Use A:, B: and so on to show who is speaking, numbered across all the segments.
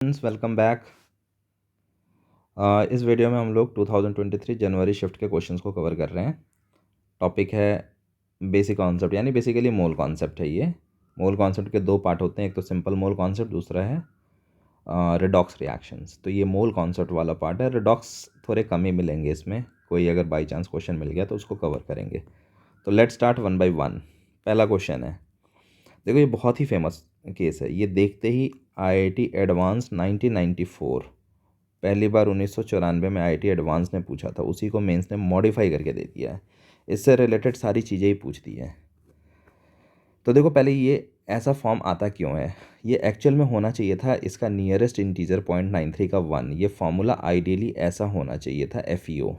A: Students, welcome back. इस video में हम लोग 2023 जनवरी शिफ्ट के क्वेश्चंस को कवर कर रहे हैं। टॉपिक है बेसिक कॉन्सेप्ट, यानी बेसिकली मोल कॉन्सेप्ट है। ये मोल कॉन्सेप्ट के दो पार्ट होते हैं, एक तो सिंपल मोल कॉन्सेप्ट, दूसरा है रिडॉक्स रिएक्शंस। तो ये मोल कॉन्सेप्ट वाला पार्ट है। रिडॉक्स थोड़े कम ही मिलेंगे इसमें, कोई अगर बाई चांस क्वेश्चन मिल गया तो उसको कवर करेंगे। तो let's start one by one. पहला क्वेश्चन है, देखो ये बहुत ही फेमस केस है। ये देखते ही IIT एडवांस 1994, पहली बार 1994 में IIT एडवांस ने पूछा था, उसी को मेंस ने मॉडिफाई करके दे दिया है। इससे रिलेटेड सारी चीज़ें ही पूछ दी हैं। तो देखो पहले ये ऐसा फॉर्म आता क्यों है। ये एक्चुअल में होना चाहिए था इसका नियरेस्ट इंटीजर 0.93 का 1। ये फॉर्मूला आइडियली ऐसा होना चाहिए था FeO।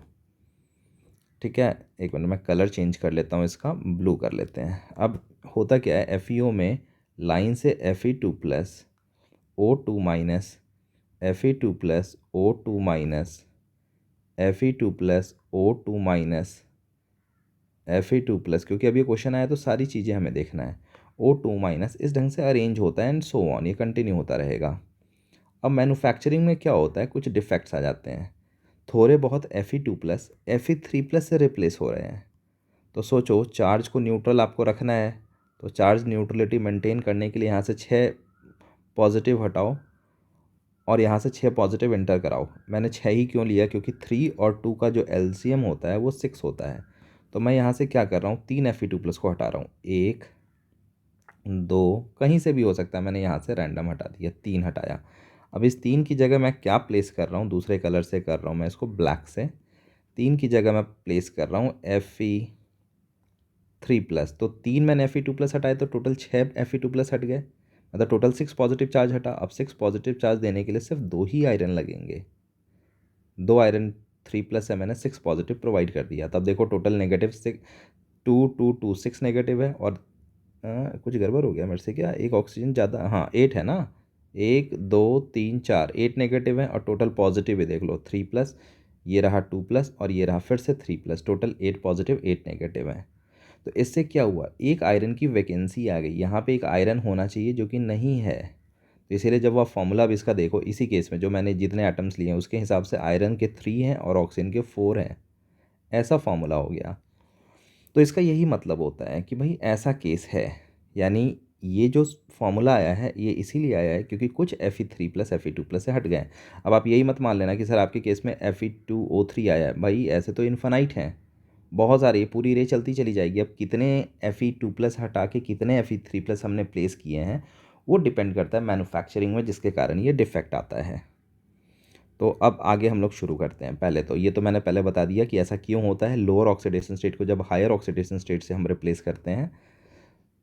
A: ठीक है, एक मिनट, मैं कलर चेंज कर लेता हूँ, इसका ब्लू कर लेते हैं। अब होता क्या है, FeO में लाइन से Fe2 plus O2 minus Fe2 plus O2 minus Fe2 plus O2 minus Fe2 plus, क्योंकि अभी क्वेश्चन आया तो सारी चीज़ें हमें देखना है। O2 माइनस इस ढंग से अरेंज होता है एंड सो ऑन, ये कंटिन्यू होता रहेगा। अब मैन्युफैक्चरिंग में क्या होता है, कुछ डिफेक्ट्स आ जाते हैं, थोड़े बहुत Fe2 प्लस Fe3 प्लस से रिप्लेस हो रहे हैं। तो सोचो, चार्ज को न्यूट्रल आपको रखना है, तो चार्ज न्यूट्रलिटी मेंटेन करने के लिए यहाँ से 6 पॉजिटिव हटाओ और यहाँ से 6 पॉजिटिव इंटर कराओ। मैंने 6 ही क्यों लिया, क्योंकि 3 और 2 का जो LCM होता है वो 6 होता है। तो मैं यहाँ से क्या कर रहा हूँ, 3 Fe2 प्लस को हटा रहा हूँ। 1 2, कहीं से भी हो सकता है, मैंने यहाँ से रैंडम हटा दिया, 3 हटाया। अब इस 3 की जगह मैं क्या प्लेस कर रहा हूँ, दूसरे कलर से कर रहा हूँ मैं इसको, ब्लैक से। 3 की जगह मैं प्लेस कर रहा हूँ Fe3 प्लस। तो 3 मैंने Fe2 प्लस हटाए तो टोटल 6 Fe2 प्लस हट गए, मतलब टोटल 6 पॉजिटिव चार्ज हटा। अब 6 पॉजिटिव चार्ज देने के लिए सिर्फ 2 ही आयरन लगेंगे, 2 आयरन 3 प्लस से मैंने 6 पॉजिटिव प्रोवाइड कर दिया। तब देखो टोटल नेगेटिव 6, 2 2 2 6 नेगेटिव है। और कुछ गड़बड़ हो गया मेरे से क्या, एक ऑक्सीजन ज़्यादा, हाँ 8 है ना, 1 2 3 4, 8 नेगेटिव है और टोटल पॉजिटिव है, देख लो 3 प्लस, ये रहा 2 प्लस और ये रहा फिर से 3 प्लस, टोटल 8 पॉजिटिव 8 नेगेटिव है। तो इससे क्या हुआ, एक आयरन की वैकेंसी आ गई। यहाँ पे एक आयरन होना चाहिए जो कि नहीं है। तो इसीलिए जब आप फॉर्मूला अब इसका देखो, इसी केस में जो मैंने जितने एटम्स लिए हैं उसके हिसाब से आयरन के 3 हैं और ऑक्सीजन के 4 हैं, ऐसा फॉर्मूला हो गया। तो इसका यही मतलब होता है कि भाई ऐसा केस है, यानी ये जो फॉर्मूला आया है ये इसीलिए आया है क्योंकि कुछ Fe3 प्लस Fe2 प्लस से हट गए। अब आप यही मत मान लेना कि सर आपके केस में Fe2O3 आया है, भाई ऐसे तो इन्फानाइट हैं, बहुत सारी, पूरी रे चलती चली जाएगी। अब कितने Fe2 प्लस हटा के कितने Fe3 प्लस हमने प्लेस किए हैं वो डिपेंड करता है मैन्युफैक्चरिंग में, जिसके कारण ये डिफेक्ट आता है। तो अब आगे हम लोग शुरू करते हैं। पहले तो ये तो मैंने पहले बता दिया कि ऐसा क्यों होता है। लोअर ऑक्सीडेशन स्टेट को जब हायर ऑक्सीडेशन स्टेट से हम रिप्लेस करते हैं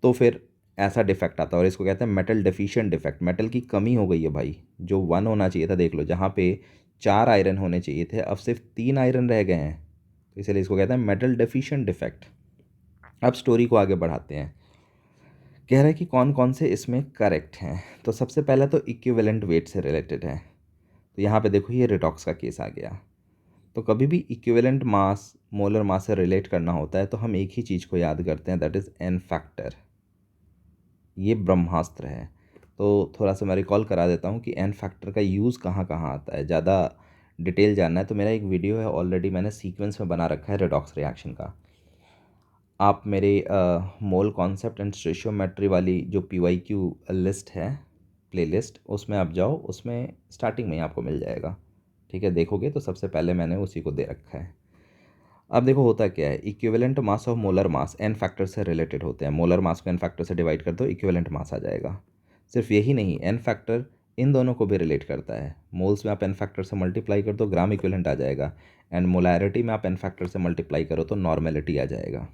A: तो फिर ऐसा डिफेक्ट आता है, और इसको कहते हैं मेटल डेफिशिएंट डिफेक्ट। मेटल की कमी हो गई है भाई, जो 1 होना चाहिए था, देख लो जहाँ पे 4 आयरन होने चाहिए थे अब सिर्फ 3 आयरन रह गए हैं, तो इसलिए इसको कहते हैं मेटल डेफिशिएंट डिफेक्ट। अब स्टोरी को आगे बढ़ाते हैं। कह रहा है कि कौन कौन से इसमें करेक्ट हैं। तो सबसे पहला तो इक्विवेलेंट वेट से रिलेटेड है। तो यहाँ पे देखो ये रिडॉक्स का केस आ गया। तो कभी भी इक्विवेलेंट मास मोलर मास से रिलेट करना होता है तो हम एक ही चीज़ को याद करते हैं, दैट इज़ एन फैक्टर। ये ब्रह्मास्त्र है। तो थोड़ा सा मैं रिकॉल करा देता हूँ कि एन फैक्टर का यूज़ कहाँ कहाँ आता है। ज़्यादा डिटेल जानना है तो मेरा एक वीडियो है, ऑलरेडी मैंने सीक्वेंस में बना रखा है रिडॉक्स रिएक्शन का। आप मेरे मोल कॉन्सेप्ट एंड स्टोइचियोमेट्री वाली जो PYQ लिस्ट है, प्लेलिस्ट, उसमें आप जाओ, उसमें स्टार्टिंग में ही आपको मिल जाएगा। ठीक है, देखोगे तो सबसे पहले मैंने उसी को दे रखा है। अब देखो होता क्या है, इक्विवेलेंट मास और मोलर मास एन फैक्टर से रिलेटेड होते हैं। मोलर मास को एन फैक्टर से डिवाइड कर दो, इक्विवेलेंट मास आ जाएगा। सिर्फ यही नहीं, एन फैक्टर इन दोनों को भी रिलेट करता है। मोल्स में आप एन फैक्टर से मल्टीप्लाई कर दो, ग्राम इक्विवेलेंट आ जाएगा, एंड मोलैरिटी में आप एन फैक्टर से मल्टीप्लाई करो तो नॉर्मेलिटी आ जाएगा।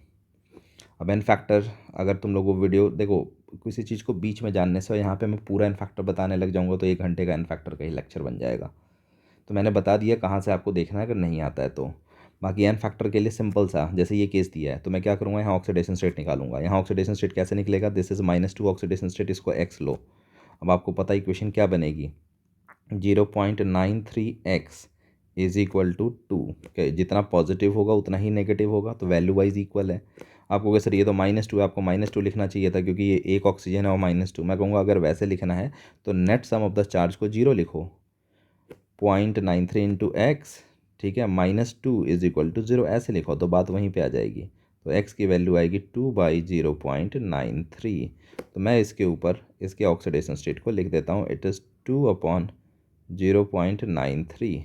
A: अब एन फैक्टर, अगर तुम लोग वो वीडियो देखो, किसी चीज़ को बीच में जानने से, यहाँ पे मैं पूरा एन फैक्टर बताने लग जाऊँगा तो 1 घंटे का एन फैक्टर का ही लेक्चर बन जाएगा। तो मैंने बता दिया कहाँ से आपको देखना है अगर नहीं आता है तो। बाकी एन फैक्टर के लिए सिंपल सा, जैसे ये केस दिया है तो मैं क्या करूँगा, यहाँ ऑक्सीडेशन स्टेट निकालूंगा। यहाँ ऑक्सीडेशन स्टेट कैसे निकलेगा, दिस इज़ -2 ऑक्सीडेशन स्टेट, इसको x लो। अब आपको पता इक्वेशन क्या बनेगी, 0.93x इज इक्वल टू 2। जितना पॉजिटिव होगा उतना ही नेगेटिव होगा, तो वैल्यू वाइज इक्वल है। आप कहोगे सर ये तो -2 है, आपको -2 लिखना चाहिए था क्योंकि ये एक ऑक्सीजन है और -2। मैं कहूँगा अगर वैसे लिखना है तो net sum of the charge को 0 लिखो, 0.93 इंटू एक्स, ठीक है, -2 इज इक्वल टू 0 ऐसे लिखो तो बात वहीं पे आ जाएगी। तो x की वैल्यू आएगी 2/0.93। तो मैं इसके ऊपर इसके ऑक्सीडेशन स्टेट को लिख देता हूँ, इट इज़ 2/0.93।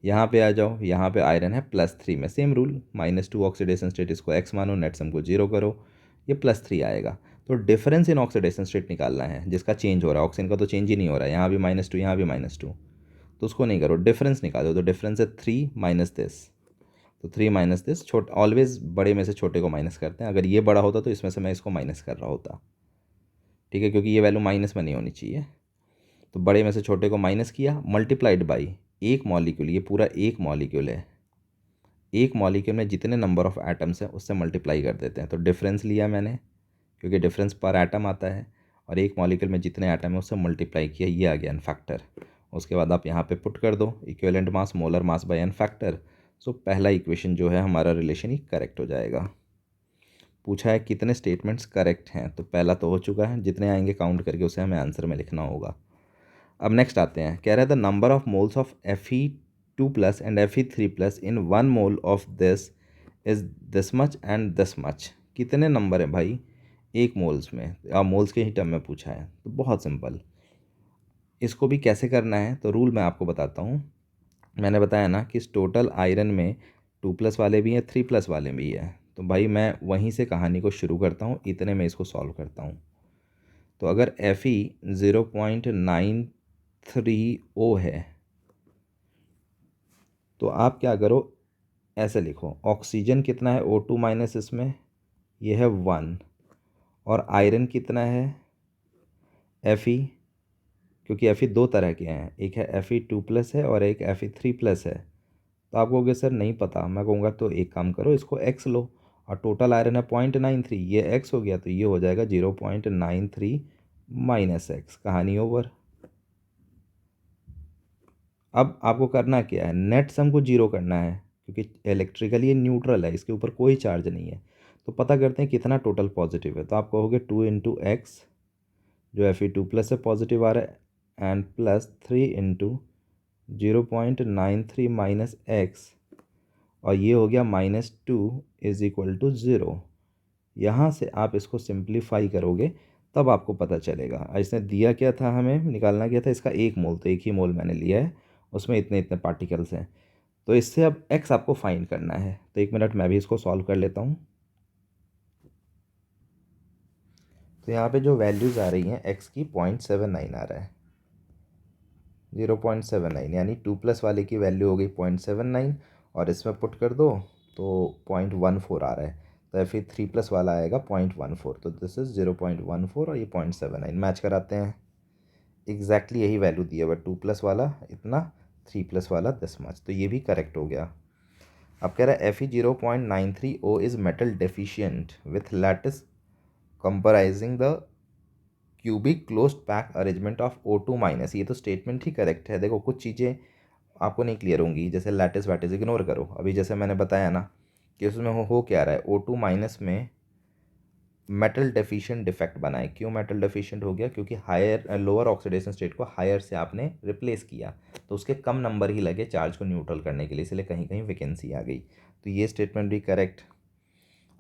A: यहाँ पे आ जाओ, यहाँ पे आयरन है +3 में, सेम रूल, -2 ऑक्सीडेशन स्टेट, इसको x मानो, नेट सम को 0 करो, ये +3 आएगा। तो डिफरेंस इन ऑक्सीडेशन स्टेट निकालना है जिसका चेंज हो रहा है, ऑक्सीजन का तो चेंज ही नहीं हो रहा है, यहाँ भी -2 यहाँ भी -2, तो उसको नहीं करो, डिफरेंस निकालो। तो डिफरेंस है 3 माइनस दिस, तो 3 माइनस दिस, ऑलवेज बड़े में से छोटे को माइनस करते हैं। अगर ये बड़ा होता तो इसमें से मैं इसको माइनस कर रहा होता, ठीक है, क्योंकि ये वैल्यू माइनस में नहीं होनी चाहिए। तो बड़े में से छोटे को माइनस किया, मल्टीप्लाइड बाई एक मॉलिक्यूल, ये पूरा एक मॉलिक्यूल है, एक मॉलिक्यूल में जितने नंबर ऑफ एटम्स हैं उससे मल्टीप्लाई कर देते हैं। तो डिफरेंस लिया मैंने क्योंकि डिफरेंस पर एटम आता है, और एक मॉलिक्यूल में जितने एटम है उससे मल्टीप्लाई किया, ये आ गया एन फैक्टर। उसके बाद आप यहाँ पे पुट कर दो equivalent mass molar mass by n factor. So पहला इक्वेशन जो है हमारा रिलेशन ही करेक्ट हो जाएगा। पूछा है कितने स्टेटमेंट्स करेक्ट हैं, तो पहला तो हो चुका है, जितने आएंगे काउंट करके उसे हमें आंसर में लिखना होगा। अब नेक्स्ट आते हैं, कह रहा है the number of moles of Fe2+ and Fe3+ in 1 mole of this is this much and this much. कितने नंबर हैं भाई एक मोल्स में, मोल्स के ही टर्म में पूछा है, तो बहुत सिंपल। इसको भी कैसे करना है तो रूल मैं आपको बताता हूँ। मैंने बताया ना कि इस टोटल आयरन में 2+ वाले भी हैं, 3+ वाले भी हैं, तो भाई मैं वहीं से कहानी को शुरू करता हूँ, इतने में इसको सॉल्व करता हूँ। तो अगर Fe 0.93O है तो आप क्या करो, ऐसे लिखो, ऑक्सीजन कितना है O2 माइनस, इसमें ये है 1, और आयरन कितना है Fe, क्योंकि Fe दो तरह के हैं, एक है Fe2+ है और एक Fe3+ है। तो आप कहोगे सर नहीं पता, मैं कहूँगा तो एक काम करो, इसको x लो, और टोटल आयरन है 0.93, ये x हो गया तो ये हो जाएगा 0.93 माइनस एक्स, कहानी ओवर। अब आपको करना क्या है, नेट सम को 0 करना है क्योंकि इलेक्ट्रिकली ये न्यूट्रल है, इसके ऊपर कोई चार्ज नहीं है। तो पता करते हैं कितना टोटल पॉजिटिव है, तो आप कहोगे 2 इंटू एक्स जो Fe2+ से पॉजिटिव आ रहा है, एंड +3 इंटू 0.93 माइनस एक्स, और ये हो गया -2 इज इक्वल टू 0। यहाँ से आप इसको सिंप्लीफाई करोगे तब आपको पता चलेगा। इसने दिया क्या था, हमें निकालना क्या था, इसका एक मोल, तो एक ही मोल मैंने लिया है, उसमें इतने इतने पार्टिकल्स हैं। तो इससे अब x आपको फाइंड करना है, तो 1 मिनट मैं भी इसको सॉल्व कर लेता हूँ। तो यहाँ पे जो वैल्यूज़ आ रही हैं x की 0.79 आ रहा है, 0.79, यानी 2+ वाले की वैल्यू हो गई 0.79, और इसमें पुट कर दो तो 0.14 आ रहा है। तो Fe3+ वाला आएगा 0.14, तो दिस इज़ 0.14 और ये 0.79 मैच कराते हैं। एग्जैक्टली यही वैल्यू दी है, बट 2+ वाला इतना, 3+ वाला दिस मच, तो ये भी करेक्ट हो गया। अब कह रहा है Fe0.93O is metal deficient with lattice comprising the cubic closed pack arrangement of O2 minus. ये तो स्टेटमेंट ही करेक्ट है। देखो कुछ चीज़ें आपको नहीं क्लियर होंगी, जैसे लैटिस वैटिस इग्नोर करो। अभी जैसे मैंने बताया ना कि उसमें हो क्या रहा है, O2 माइनस में मेटल डेफिशिएंट डिफेक्ट बना है। क्यों मेटल डेफिशिएंट हो गया, क्योंकि हायर लोअर ऑक्सीडेशन स्टेट को हायर से आपने रिप्लेस किया, तो उसके कम नंबर ही लगे चार्ज को न्यूट्रल करने के लिए, इसलिए कहीं कहीं वैकेंसी आ गई। तो ये स्टेटमेंट भी करेक्ट।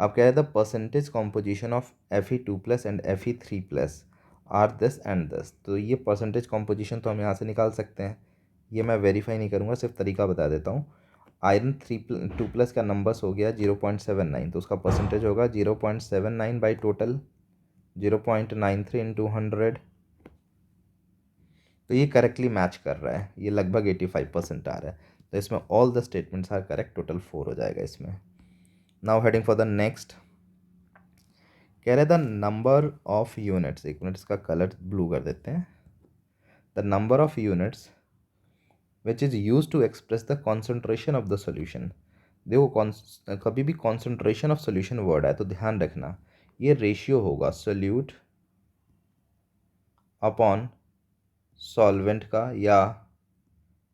A: अब कह रहे the percentage composition of Fe2+ and Fe3+ are this and this. तो ये परसेंटेज कॉम्पोजिशन तो हम यहाँ से निकाल सकते हैं, ये मैं वेरीफाई नहीं करूँगा, सिर्फ तरीका बता देता हूँ। आयरन 2+ का नंबर्स हो गया 0.79, तो उसका परसेंटेज होगा 0.79 बाई टोटल 0.93 इंटू 100। तो ये करेक्टली मैच कर रहा है, ये लगभग 85% आ रहा है। तो इसमें all the statements are correct, total 4 हो जाएगा इसमें। Now heading for the next, कह रहे the number of units, 1 minute इसका कलर ब्लू कर देते हैं। The number of units which is use to express the concentration of the solution. देखो कभी भी कॉन्सेंट्रेशन ऑफ सोल्यूशन वर्ड है तो ध्यान रखना ये रेशियो होगा सोल्यूट अपॉन सॉल्वेंट का या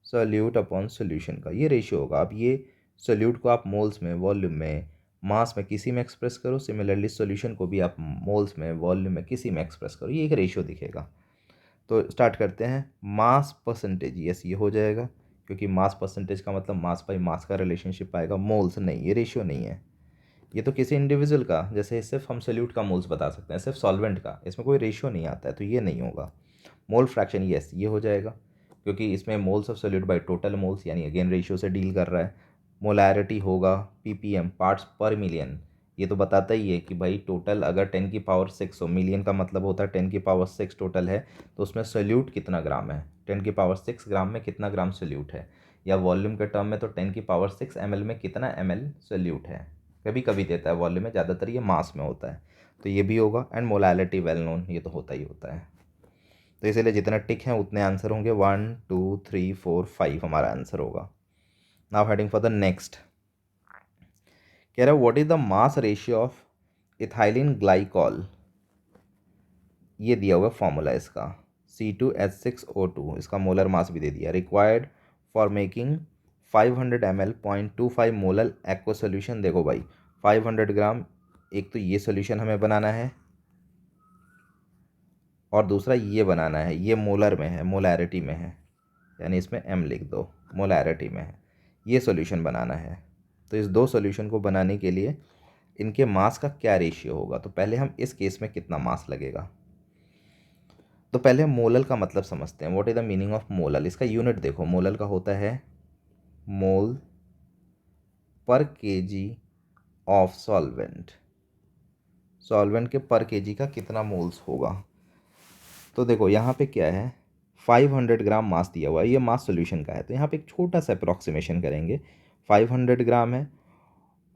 A: सोल्यूट अपॉन सोल्यूशन का, ये रेशियो होगा। अब ये सोल्यूट को आप मोल्स में, वॉल्यूम में, मास में किसी में एक्सप्रेस करो, सिमिलरली सॉल्यूशन को भी आप मोल्स में, वॉल्यूम में, किसी में एक्सप्रेस करो, ये एक रेशियो दिखेगा। तो स्टार्ट करते हैं। मास परसेंटेज, यस ये हो जाएगा, क्योंकि मास परसेंटेज का मतलब मास बाई मास का रिलेशनशिप आएगा, मोल्स नहीं, ये रेशियो नहीं है। ये तो किसी इंडिविजुअल का, जैसे सिर्फ हम सोल्यूट का मोल्स बता सकते हैं, सिर्फ सॉल्वेंट का, इसमें कोई रेशियो नहीं आता है, तो ये नहीं होगा। मोल फ्रैक्शन, यस ये हो जाएगा, क्योंकि इसमें moles of solute by total moles, यानी अगेन रेशियो से डील कर रहा है। मोलैरिटी होगा पीपीएम, पार्ट्स पर मिलियन, ये तो बताता ही है कि भाई टोटल अगर 10⁶ हो, मिलियन का मतलब होता है 10⁶ टोटल है, तो उसमें सोल्यूट कितना ग्राम है, 10⁶ ग्राम में कितना ग्राम सोल्यूट है, या वॉल्यूम के टर्म में तो 10⁶ ml में कितना ml सोल्यूट है। कभी कभी देता है वॉल्यूम में, ज़्यादातर ये मास में होता है, तो ये भी होगा। एंड मोलैलिटी वेल नोन, ये तो होता ही होता है। तो इसीलिए जितना टिक हैं उतने आंसर होंगे, 1 2 3 4 5 हमारा आंसर होगा। Now heading for the next. कह रहा है what is the mass ratio of ethylene glycol, ये दिया हुआ फॉर्मूला इसका, C2H6O2, इसका मोलर मास भी दे दिया। Required for making 500 ml 0.25 molar aqua solution. देखो भाई 500 ग्राम, एक तो ये सोल्यूशन हमें बनाना है और दूसरा ये बनाना है, ये मोलर में है, मोलैरिटी में है, यानी इसमें m लिख दो, मोलैरिटी में है, ये सॉल्यूशन बनाना है। तो इस दो सॉल्यूशन को बनाने के लिए इनके मास का क्या रेशियो होगा, तो पहले हम इस केस में कितना मास लगेगा। तो पहले हम मोलल का मतलब समझते हैं। What is the meaning of molal, इसका यूनिट देखो, मोलल का होता है मोल पर केजी ऑफ सॉल्वेंट, सॉल्वेंट के पर केजी का कितना मोल्स होगा। तो देखो यहाँ पे क्या है, 500 ग्राम मास दिया हुआ है, ये मास सॉल्यूशन का है, तो यहाँ पे एक छोटा सा अप्रॉक्सीमेशन करेंगे। 500 ग्राम है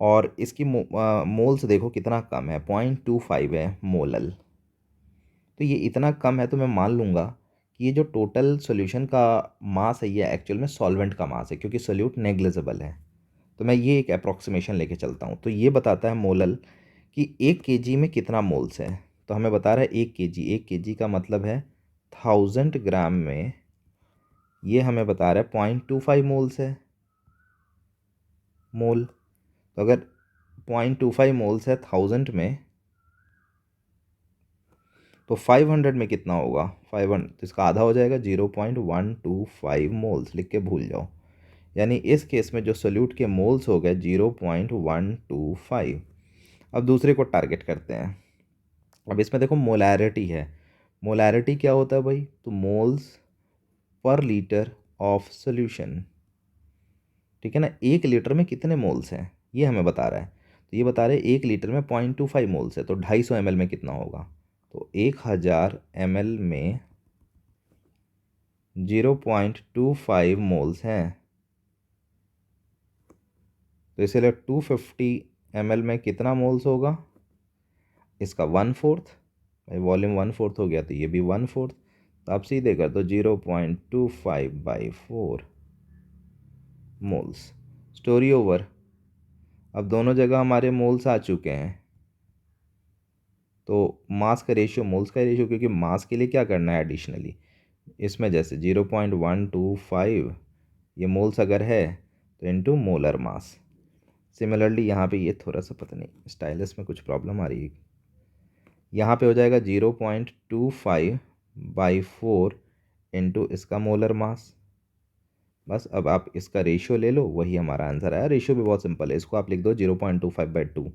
A: और इसकी मोल्स देखो कितना कम है, 0.25 है मोलल। तो ये इतना कम है, तो मैं मान लूँगा कि ये जो टोटल सॉल्यूशन का मास है ये एक्चुअल में सॉल्वेंट का मास है, क्योंकि सोल्यूट नेग्लिजिबल है। तो मैं ये एक अप्रॉक्सीमेशन लेके चलता हूँ। तो ये बताता है मोलल कि 1 kg में कितना मोल्स है। तो हमें बता रहा है 1 kg, 1 kg का मतलब है 1000 ग्राम में, ये हमें बता रहा है 0.25 मोल्स है, मोल। तो अगर 0.25 मोल्स है 1000 में, तो 500 में कितना होगा, 500, तो इसका आधा हो जाएगा, 0.125 मोल्स, लिख के भूल जाओ। यानी इस केस में जो सोल्यूट के मोल्स हो गए 0.125। अब दूसरे को टारगेट करते हैं। अब इसमें देखो मोलैरिटी है, मोलैरिटी क्या होता है भाई, तो moles per litre of solution, ठीक है ना। 1 लीटर में कितने मोल्स हैं ये हमें बता रहा है। तो ये बता रहे हैं 1 लीटर में 0.25 मोल्स है, तो 250 ml में कितना होगा, तो 1000 ml में 0.25 मोल्स हैं, तो इसलिए 250 ml में कितना मोल्स होगा, इसका 1/4, भाई वॉल्यूम 1/4 हो गया, तो ये भी 1/4, तो आप सीधे कर दो 0.25/4 मोल्स। Story over. अब दोनों जगह हमारे मोल्स आ चुके हैं, तो मास का रेशियो, मोल्स का रेशियो, क्योंकि मास के लिए क्या करना है एडिशनली, इसमें जैसे 0.125 ये मोल्स अगर है तो इनटू मोलर मास। सिमिलरली यहाँ पे ये थोड़ा सा पता नहीं स्टाइलस में कुछ प्रॉब्लम आ रही है, यहाँ पे हो जाएगा 0.25/4 इंटू इसका मोलर मास। बस अब आप इसका रेशियो ले लो, वही हमारा आंसर आया। रेशियो भी बहुत सिंपल है, इसको आप लिख दो 0.25/2।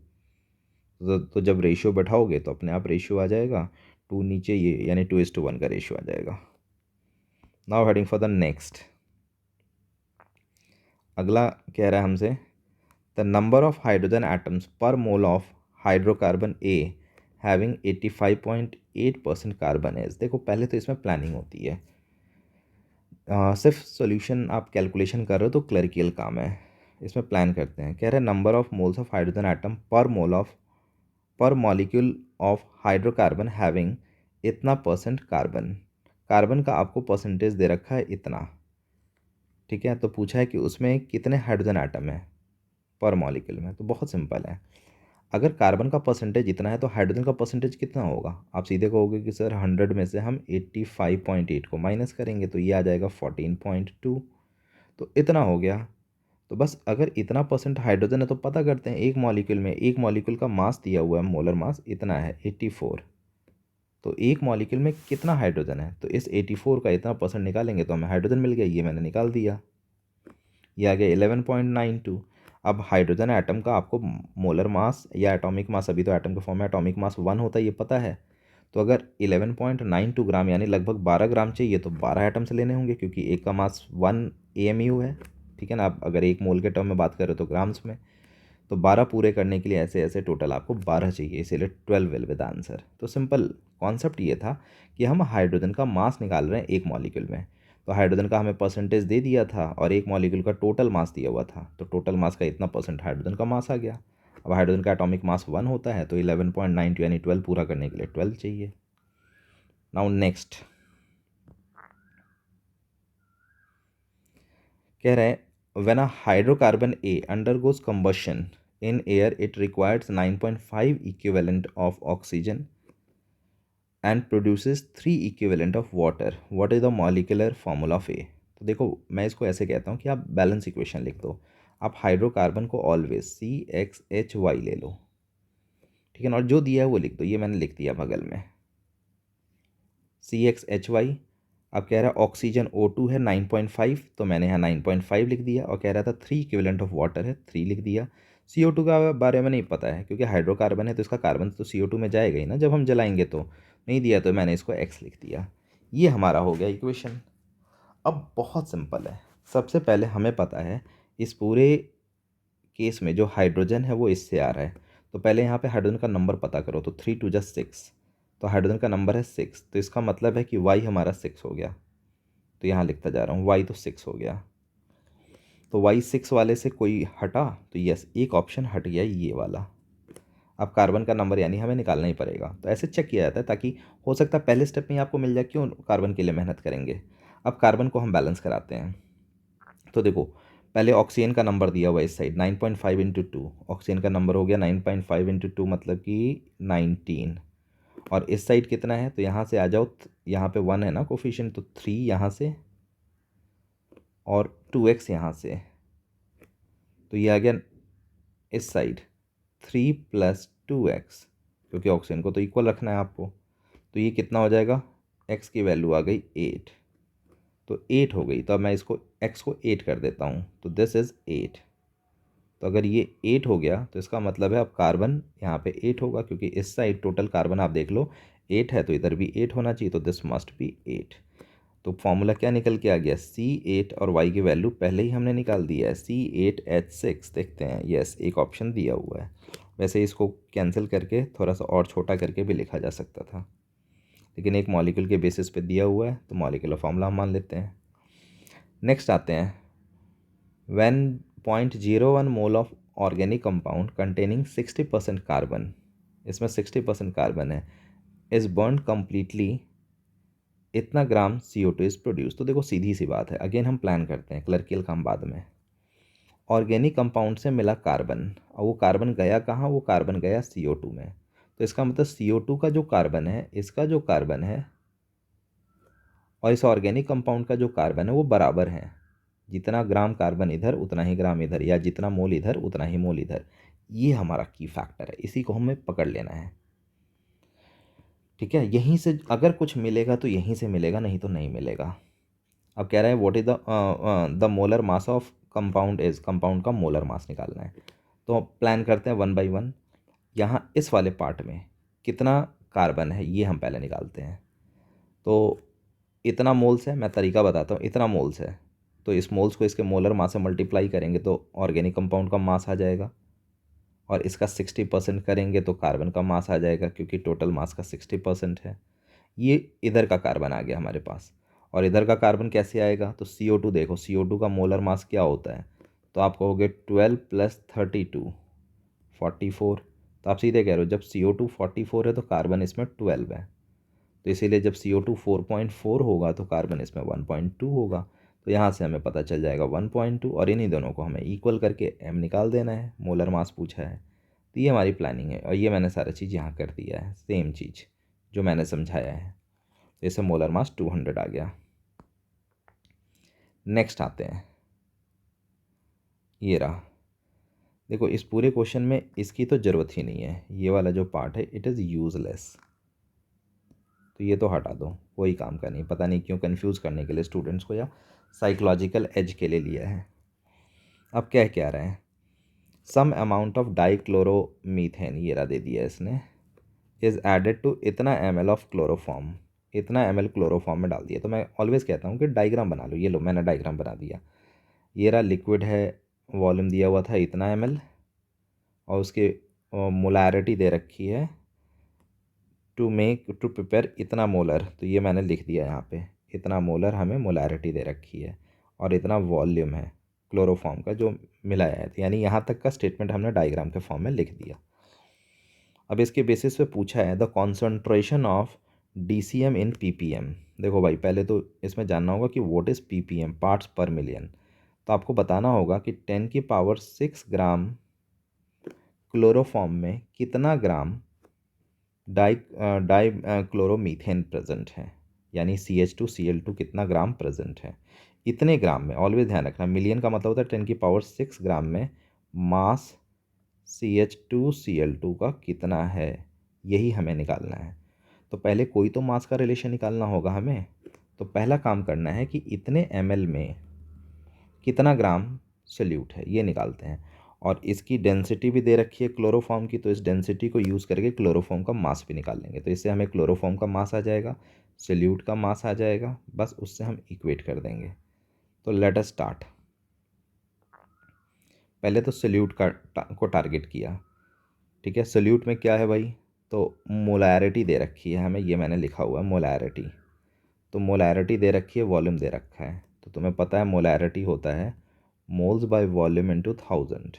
A: तो जब रेशियो बैठाओगे तो अपने आप रेशियो आ जाएगा, 2 नीचे ये, यानी 2:1 का रेशियो आ जाएगा। Now heading for the next. अगला कह रहा है हमसे the number of hydrogen atoms पर mole of hydrocarbon a having 85.8% carbon as. देखो पहले तो इसमें प्लानिंग होती है, सिर्फ सॉल्यूशन आप कैलकुलेशन कर रहे हो तो क्लरिकल काम है, इसमें प्लान करते हैं। कह रहे हैं number of moles of hydrogen atom पर मोल ऑफ, पर मॉलिक्यूल ऑफ हाइड्रोकार्बन हैविंग इतना परसेंट कार्बन, कार्बन का आपको परसेंटेज दे रखा है इतना, ठीक है। तो पूछा है कि उसमें कितने हाइड्रोजन एटम है पर मॉलिक्यूल में। तो बहुत सिंपल है, अगर कार्बन का परसेंटेज इतना है तो हाइड्रोजन का परसेंटेज कितना होगा। आप सीधे कहोगे कि सर 100 में से हम 85.8 को माइनस करेंगे तो ये आ जाएगा 14.2, तो इतना हो गया। तो बस अगर इतना % हाइड्रोजन है तो पता करते हैं, एक मॉलिक्यूल का मास दिया हुआ है, मोलर मास इतना है 84, तो एक मॉलिक्यूल में कितना हाइड्रोजन है, तो इस 84 का इतना % निकालेंगे तो हमें हाइड्रोजन मिल गया, ये मैंने निकाल दिया, ये आ गया 11.92। अब हाइड्रोजन एटम का आपको मोलर मास या एटॉमिक मास, अभी तो एटम के फॉर्म में एटॉमिक मास 1 होता है ये पता है, तो अगर 11.92 ग्राम यानी लगभग 12 ग्राम चाहिए तो 12 एटम से लेने होंगे, क्योंकि एक का मास 1 AMU है, ठीक है ना। आप अगर एक मोल के टर्म में बात करें तो ग्राम्स में, तो 12 पूरे करने के लिए ऐसे ऐसे टोटल आपको 12 चाहिए, इसीलिए 12 विल विद आंसर। तो सिंपल कॉन्सेप्ट ये था कि हम हाइड्रोजन का मास निकाल रहे हैं एक मॉलिक्यूल में, तो हाइड्रोजन का हमें % दे दिया था और एक मॉलिक्यूल का टोटल मास दिया हुआ था, तो टोटल मास का इतना % हाइड्रोजन का मास आ गया। अब हाइड्रोजन का एटॉमिक मास 1 होता है, तो 11.92 यानी 12 पूरा करने के लिए 12 चाहिए। नाउ नेक्स्ट कह रहे हैं when a hydrocarbon A undergoes combustion in air it requires 9.5 equivalent of oxygen and produces 3 equivalent of water, what is the molecular formula of A. तो देखो मैं इसको ऐसे कहता हूँ कि आप बैलेंस इक्वेशन लिख दो, आप हाइड्रोकार्बन को ऑलवेज CXHY ले लो, ठीक है ना, और जो दिया है वो लिख दो, ये मैंने लिख दिया बगल में CXHY। अब कह रहा है ऑक्सीजन O2 है 9.5, तो मैंने यहाँ 9.5 लिख दिया, और कह रहा था 3 इक्विवेलेंट ऑफ वाटर है 3 लिख दिया। CO2 का बारे में नहीं पता है, क्योंकि हाइड्रोकार्बन है तो इसका कार्बन तो CO2 में जाएगा ही ना जब हम जलाएंगे, तो नहीं दिया तो मैंने इसको X लिख दिया। ये हमारा हो गया इक्वेशन। अब बहुत सिंपल है, सबसे पहले हमें पता है इस पूरे केस में जो हाइड्रोजन है वो इससे आ रहा है, तो पहले यहाँ पे हाइड्रोजन का नंबर पता करो, तो 3 2 6, तो हाइड्रोजन का नंबर है 6, तो इसका मतलब है कि वाई हमारा 6 हो गया, तो यहाँ लिखता जा रहा हूँ वाई तो 6 हो गया, तो वाई 6 वाले से कोई हटा तो यस एक ऑप्शन हट गया ये वाला। अब कार्बन का नंबर यानी हमें निकालना ही पड़ेगा, तो ऐसे चेक किया जाता है ताकि हो सकता है पहले स्टेप में ही आपको मिल जाए, क्यों कार्बन के लिए मेहनत करेंगे। अब कार्बन को हम बैलेंस कराते हैं, तो देखो पहले ऑक्सीजन का नंबर दिया हुआ है इस साइड 9.5 इंटू 2, ऑक्सीजन का नंबर हो गया 9.5 इंटू 2 मतलब कि 19, और इस साइड कितना है, तो यहाँ से आ जाओ, यहाँ पे 1 है ना कोफिशिएंट, तो 3 यहाँ से और 2x यहाँ से, तो ये आ गया इस साइड 3 + 2x, क्योंकि ऑक्सीजन को तो इक्वल रखना है आपको, तो ये कितना हो जाएगा, x की वैल्यू आ गई 8, तो 8 हो गई, तो अब मैं इसको x को 8 कर देता हूँ, तो दिस इज़ 8। तो अगर ये 8 हो गया तो इसका मतलब है अब कार्बन यहाँ पे 8 होगा, क्योंकि इस साइड टोटल कार्बन आप देख लो 8 है, तो इधर भी 8 होना चाहिए, तो दिस मस्ट बी 8। तो फॉर्मूला क्या निकल के आ गया, C8, और y की वैल्यू पहले ही हमने निकाल दिया है C8H6, देखते हैं यस एक ऑप्शन दिया हुआ है। वैसे इसको कैंसिल करके थोड़ा सा और छोटा करके भी लिखा जा सकता था, लेकिन एक मॉलिक्यूल के बेसिस पे दिया हुआ है तो मॉलिक्यूलर फार्मूला हम मान लेते हैं। नेक्स्ट आते हैं, when 0.01 mole of organic compound containing 60% carbon, इसमें 60% कार्बन है, इज बर्न कम्प्लीटली, इतना ग्राम CO2 इज़ प्रोड्यूस। तो देखो सीधी सी बात है, अगेन हम प्लान करते हैं, क्लर्कियल काम बाद में। ऑर्गेनिक कंपाउंड से मिला कार्बन, और वो कार्बन गया कहाँ, वो कार्बन गया CO2 में, तो इसका मतलब CO2 का जो कार्बन है, इसका जो कार्बन है और इस ऑर्गेनिक कंपाउंड का जो कार्बन है वो बराबर है, जितना ग्राम कार्बन इधर उतना ही ग्राम इधर, या जितना मोल इधर उतना ही मोल इधर। ये हमारा की फैक्टर है, इसी को हमें पकड़ लेना है, ठीक है। यहीं से अगर कुछ मिलेगा तो यहीं से मिलेगा, नहीं तो नहीं मिलेगा। अब कह रहा है what is the molar mass of compound is, compound का मोलर मास निकालना है, तो प्लान करते हैं 1 बाई 1। यहाँ इस वाले पार्ट में कितना कार्बन है ये हम पहले निकालते हैं, तो इतना मोल्स है, मैं तरीका बताता हूँ, इतना मोल्स है, तो इस मोल्स को इसके मोलर मास से मल्टीप्लाई करेंगे तो ऑर्गेनिक कंपाउंड का मास आ जाएगा, और इसका 60% करेंगे तो कार्बन का मास आ जाएगा, क्योंकि टोटल मास का 60% है। ये इधर का कार्बन आ गया हमारे पास, और इधर का कार्बन कैसे आएगा, तो CO2 देखो, CO2 का मोलर मास क्या होता है, तो आप कहोगे 12 + 32 44, तो आप सीधे कह रहे हो जब CO2 44 है तो कार्बन इसमें 12 है, तो इसीलिए जब CO2 4.4 होगा तो कार्बन इसमें 1.2 होगा, तो यहाँ से हमें पता चल जाएगा 1.2, और इन्हीं दोनों को हमें इक्वल करके m निकाल देना है, मोलर मास पूछा है। तो ये हमारी प्लानिंग है, और ये मैंने सारा चीज़ यहाँ कर दिया है, सेम चीज़ जो मैंने समझाया है, जैसे मोलर मास 200 आ गया। नेक्स्ट आते हैं, ये रहा। देखो इस पूरे क्वेश्चन में इसकी तो ज़रूरत ही नहीं है, ये वाला जो पार्ट है इट इज़ यूज़लेस, तो ये तो हटा दो, कोई काम का नहीं। पता नहीं क्यों कंफ्यूज करने के लिए स्टूडेंट्स को या साइकोलॉजिकल एज के लिए लिया है। अब क्या रहे हैं, सम अमाउंट ऑफ डाइक्लोरोमीथेन, ये रहा दे दिया इसने, इज़ एडेड टू इतना ml ऑफ क्लोरोफॉर्म, इतना ml क्लोरोफॉर्म में डाल दिया। तो मैं ऑलवेज कहता हूँ कि डायग्राम बना लो। ये लो मैंने डायग्राम बना दिया। ये रहा लिक्विड है, वॉल्यूम दिया हुआ था इतना ml, और उसकी मोलैरिटी दे रखी है टू प्रिपेयर इतना मोलर, तो ये मैंने लिख दिया यहाँ पे, इतना मोलर हमें मोलैरिटी दे रखी है और इतना वॉल्यूम है क्लोरोफॉर्म का जो मिलाया है। यानी यहाँ तक का स्टेटमेंट हमने डायग्राम के फॉर्म में लिख दिया। अब इसके बेसिस पे पूछा है the concentration of DCM in ppm। देखो भाई पहले तो इसमें जानना होगा कि व्हाट इज़ ppm, पार्ट्स पर मिलियन। तो आपको बताना होगा कि 10⁶ ग्राम क्लोरोफॉर्म में कितना ग्राम डाई क्लोरोमीथेन प्रेजेंट है, यानी CH2Cl2 कितना ग्राम प्रेजेंट है इतने ग्राम में। ऑलवेज ध्यान रखना, मिलियन का मतलब होता है 10⁶ ग्राम में मास CH2Cl2 का कितना है, यही हमें निकालना है। तो पहले कोई तो मास का रिलेशन निकालना होगा हमें। तो पहला काम करना है कि इतने ml में कितना ग्राम सोल्यूट है ये निकालते हैं। और इसकी डेंसिटी भी दे रखी है क्लोरोफॉर्म की, तो इस डेंसिटी को यूज़ करके क्लोरोफॉर्म का मास भी निकाल लेंगे। तो इससे हमें क्लोरोफॉर्म का मास आ जाएगा, सोल्यूट का मास आ जाएगा, बस उससे हम इक्वेट कर देंगे। तो लेट अस स्टार्ट। पहले तो सोल्यूट को टारगेट किया, ठीक है। सोल्यूट में क्या है भाई, तो मोलैरिटी दे रखी है हमें, ये मैंने लिखा हुआ है मोलैरिटी। तो मोलैरिटी दे रखी है, वॉल्यूम दे रखा है। तो तुम्हें पता है मोलैरिटी होता है मोल्स बाय वॉल्यूम इनटू 1000।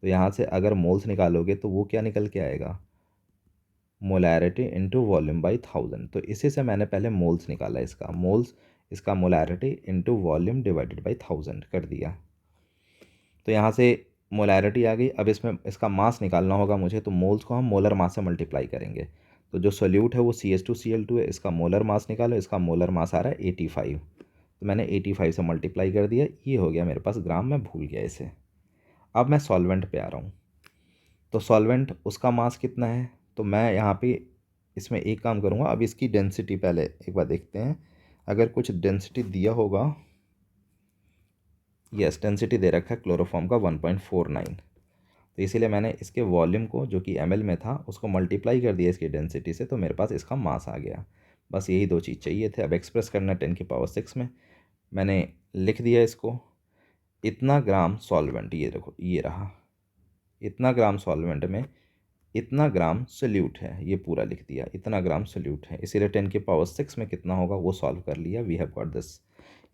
A: तो यहाँ से अगर मोल्स निकालोगे तो वो क्या निकल के आएगा, मोलैरिटी इनटू वॉल्यूम बाय 1000। तो इसी से मैंने पहले मोल्स निकाला, इसका मोल्स, इसका molarity into volume divided by 1000 कर दिया। तो यहाँ से मोलैरिटी आ गई। अब इसमें इसका मास निकालना होगा मुझे, तो मोल्स को हम मोलर मास से मल्टीप्लाई करेंगे। तो जो सोल्यूट है वो CH2Cl2 है, इसका मोलर मास निकालो, इसका मोलर मास आ रहा है 85। तो मैंने 85 से मल्टीप्लाई कर दिया, ये हो गया मेरे पास ग्राम, मैं भूल गया इसे। अब मैं सॉल्वेंट पे आ रहा हूँ। तो सॉल्वेंट उसका मास कितना है, तो मैं यहाँ पे इसमें एक काम करूँगा। अब इसकी डेंसिटी पहले एक बार देखते हैं, अगर कुछ डेंसिटी दिया होगा। यस, डेंसिटी दे रखा है क्लोरोफॉर्म का 1.49। तो इसीलिए मैंने इसके वॉल्यूम को जो कि ml में था उसको मल्टीप्लाई कर दिया इसकी डेंसिटी से, तो मेरे पास इसका मास आ गया। बस यही दो चीज़ चाहिए थे। अब एक्सप्रेस करना 10⁶ में, मैंने लिख दिया इसको। इतना ग्राम सॉल्वेंट, ये देखो ये रहा, इतना ग्राम सॉल्वेंट में इतना ग्राम सोल्यूट है, ये पूरा लिख दिया, इतना ग्राम सोल्यूट है। इसीलिए 10⁶ में कितना होगा वो सॉल्व कर लिया। We have got this.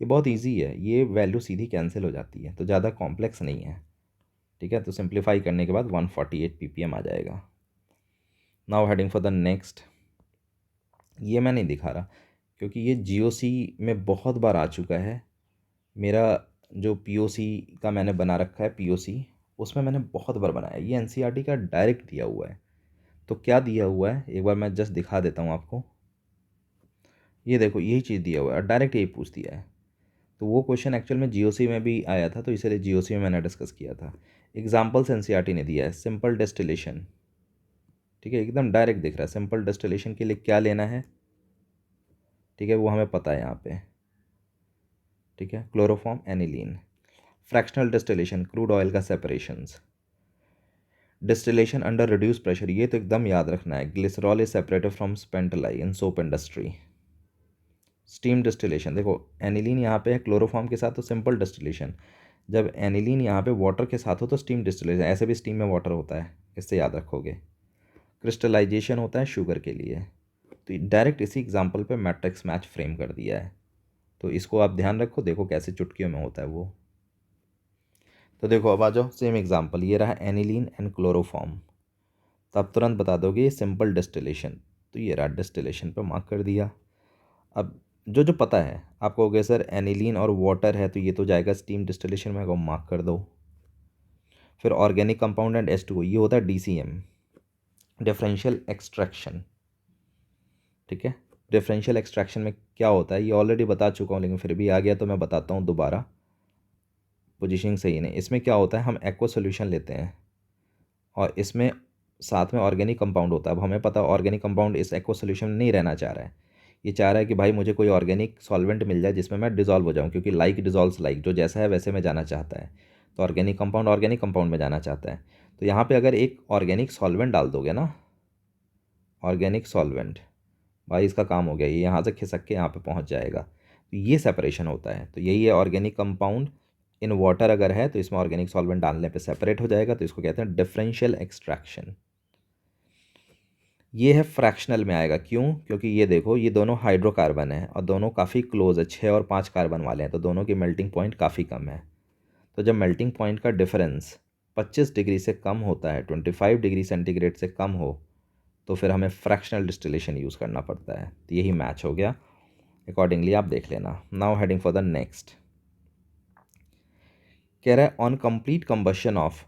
A: ये बहुत ईजी है, ये वैल्यू सीधी कैंसिल हो जाती है, तो ज़्यादा कॉम्प्लेक्स नहीं है, ठीक है। तो सिंप्लीफाई करने के बाद 148 ppm आ जाएगा। Now heading for the next. ये मैं नहीं दिखा रहा क्योंकि ये GOC में बहुत बार आ चुका है। मेरा जो POC का मैंने बना रखा है, POC उसमें मैंने बहुत बार बनाया। ये NCERT का डायरेक्ट दिया हुआ है। तो क्या दिया हुआ है एक बार मैं जस्ट दिखा देता हूँ आपको। ये देखो यही चीज़ दिया हुआ है, डायरेक्ट यही पूछ दिया है। तो वो क्वेश्चन एक्चुअल में GOC में भी आया था, तो इसलिए GOC में मैंने डिस्कस किया था। एग्जाम्पल्स NCERT ने दिया है, सिंपल डिस्टिलेशन, ठीक है, एकदम डायरेक्ट दिख रहा है। सिंपल डिस्टिलेशन के लिए क्या लेना है, ठीक है, वो हमें पता है यहाँ पे, ठीक है। Chloroform, aniline. Fractional distillation, crude oil का separations. Distillation under reduce pressure, ये तो एकदम याद रखना है। Glycerol is separated from spent lye in soap industry. Steam distillation, देखो एनिलीन यहाँ पे है क्लोरोफॉर्म के साथ, तो सिंपल डिस्टिलेशन। जब एनिलीन यहाँ पे वाटर के साथ हो तो स्टीम डिस्टिलेशन। ऐसे भी स्टीम में वाटर होता है, इससे याद रखोगे। क्रिस्टलाइजेशन होता है शुगर के लिए। तो डायरेक्ट इसी एग्जांपल पे मैट्रिक्स मैच फ्रेम कर दिया है, तो इसको आप ध्यान रखो, देखो कैसे चुटकियों में होता है वो। तो देखो अब आ जाओ सेम एग्जांपल, ये रहा एनिलीन एंड क्लोरोफॉर्म। तो आप तुरंत बता दोगे ये सिंपल डिस्टिलेशन, तो ये रहा डिस्टिलेशन पे मार्क कर दिया। अब जो पता है आप कहोगे सर एनिलीन और वाटर है तो ये तो जाएगा स्टीम डिस्टिलेशन में, मार्क कर दो। फिर ऑर्गेनिक कंपाउंड एंड H2O, ये होता है DCM, डिफरेंशियल एक्सट्रैक्शन, ठीक है। डिफरेंशियल एक्सट्रैक्शन में क्या होता है ये ऑलरेडी बता चुका हूँ, लेकिन फिर भी आ गया तो मैं बताता हूँ दोबारा। पोजीशनिंग सही नहीं। इसमें क्या होता है, हम एक्वा सोल्यूशन लेते हैं और इसमें साथ में ऑर्गेनिक कंपाउंड होता है। अब हमें पता है ऑर्गेनिक कंपाउंड इस एक्वा सोल्यूशन में नहीं रहना चाह रहा है, ये चाह रहा है कि भाई मुझे कोई ऑर्गेनिक सॉल्वेंट मिल जाए जिसमें मैं डिज़ोल्व हो जाऊँ, क्योंकि लाइक डिज़ोल्व्स लाइक, जो जैसा है वैसे में जाना चाहता है। तो ऑर्गेनिक कंपाउंड में जाना चाहता है। तो यहाँ पे अगर एक ऑर्गेनिक सॉल्वेंट डाल दोगे ना, ऑर्गेनिक सॉल्वेंट, भाई इसका काम हो गया, ये यहाँ से खिसक के यहाँ पे पहुँच जाएगा। तो ये सेपरेशन होता है। तो यही है ऑर्गेनिक कंपाउंड इन वाटर अगर है तो इसमें ऑर्गेनिक सॉल्वेंट डालने पे सेपरेट हो जाएगा, तो इसको कहते हैं डिफरेंशियल एक्सट्रैक्शन। ये है फ्रैक्शनल में आएगा, क्यों? क्योंकि ये देखो, ये दोनों हाइड्रोकार्बन है और दोनों काफ़ी क्लोज है, 6 और 5 कार्बन वाले हैं, तो दोनों की मेल्टिंग पॉइंट काफ़ी कम है। तो जब मेल्टिंग पॉइंट का डिफरेंस 25 डिग्री से कम होता है, 25 डिग्री सेंटीग्रेड से कम हो, तो फिर हमें फ्रैक्शनल डिस्टिलेशन यूज़ करना पड़ता है। तो यही मैच हो गया, अकॉर्डिंगली आप देख लेना। Now heading for the next, कह रहा है on complete combustion of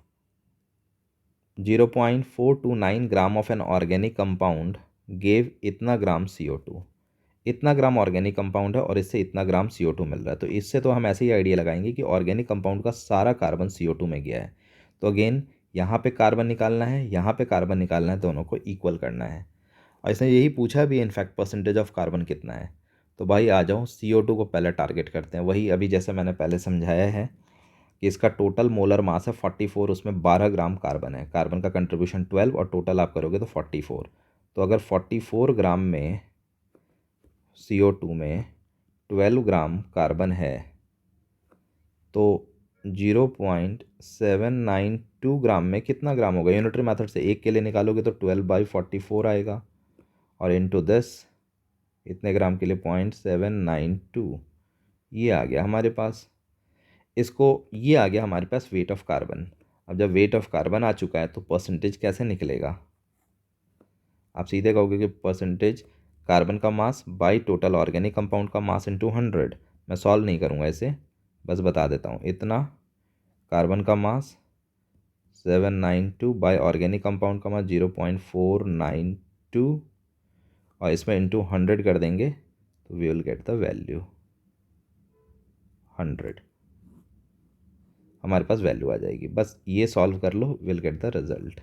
A: 0.429 gram of an organic compound gave इतना ग्राम CO2। इतना ग्राम ऑर्गेनिक कंपाउंड है और इससे इतना ग्राम CO2 मिल रहा है। तो इससे तो हम ऐसे ही आइडिया लगाएंगे कि ऑर्गेनिक कंपाउंड का सारा कार्बन CO2 में गया है। तो अगेन यहाँ पे कार्बन निकालना है, यहाँ पे कार्बन निकालना है, दोनों को इक्वल करना है। और इसने यही पूछा भी इनफैक्ट परसेंटेज ऑफ कार्बन कितना है। तो भाई आ जाओ, CO2 को पहले टारगेट करते हैं। वही अभी जैसे मैंने पहले समझाया है कि इसका टोटल मोलर मास है 44, उसमें 12 ग्राम कार्बन है, कार्बन का कंट्रीब्यूशन 12 और टोटल आप करोगे तो 44। तो अगर 44 ग्राम में CO2 में 12 ग्राम कार्बन है तो 0.792 ग्राम में कितना ग्राम होगा? यूनिटरी मेथड से एक के लिए निकालोगे तो 12/44 आएगा, और इनटू दिस इतने ग्राम के लिए 0.792, ये आ गया हमारे पास। इसको ये आ गया हमारे पास वेट ऑफ कार्बन। अब जब वेट ऑफ कार्बन आ चुका है तो परसेंटेज कैसे निकलेगा? आप सीधे कहोगे कि परसेंटेज कार्बन का mass by total organic compound का मास इंटू 100। मैं सॉल्व नहीं करूँगा इसे, बस बता देता हूँ। इतना कार्बन का मास 792 बाई ऑर्गेनिक कंपाउंड का मास 0.492, और इसमें इंटू 100 कर देंगे तो we will get the value 100। हमारे पास वैल्यू आ जाएगी। बस ये सॉल्व कर लो, will get the result.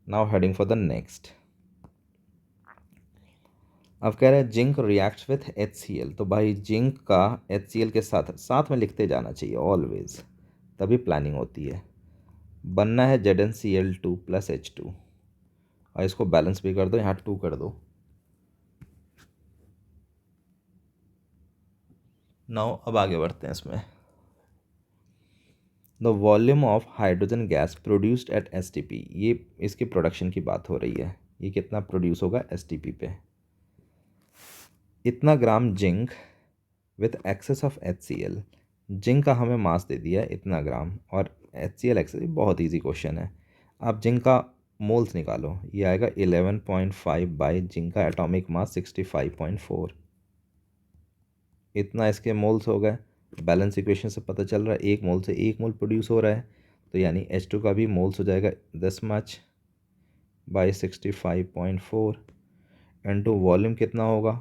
A: Now heading for the next. अब कह रहे हैं जिंक रिएक्ट्स विथ HCl। तो भाई जिंक का HCl के साथ साथ में लिखते जाना चाहिए ऑलवेज, तभी प्लानिंग होती है। बनना है ZnCl2 + H2, और इसको बैलेंस भी कर दो, यहाँ 2 कर दो। नाउ अब आगे बढ़ते हैं इसमें। The volume of hydrogen gas produced at STP, ये इसकी प्रोडक्शन की बात हो रही है। ये कितना प्रोड्यूस होगा STP पे? इतना gram zinc with access of HCl। Zinc का हमें मास दे दिया है इतना ग्राम, और HCl एक्सेस, बहुत इजी क्वेश्चन है। आप जिंक का मोल्स निकालो, ये आएगा 11.5 बाई जिंक का एटॉमिक मास 65.4। इतना इसके मोल्स हो गए। बैलेंस इक्वेशन से पता चल रहा है 1 मोल से 1 मोल प्रोड्यूस हो रहा है, तो यानी H2 का भी मोल्स हो जाएगा 10 मच बाई 65.4 इनटू वॉल्यूम कितना होगा,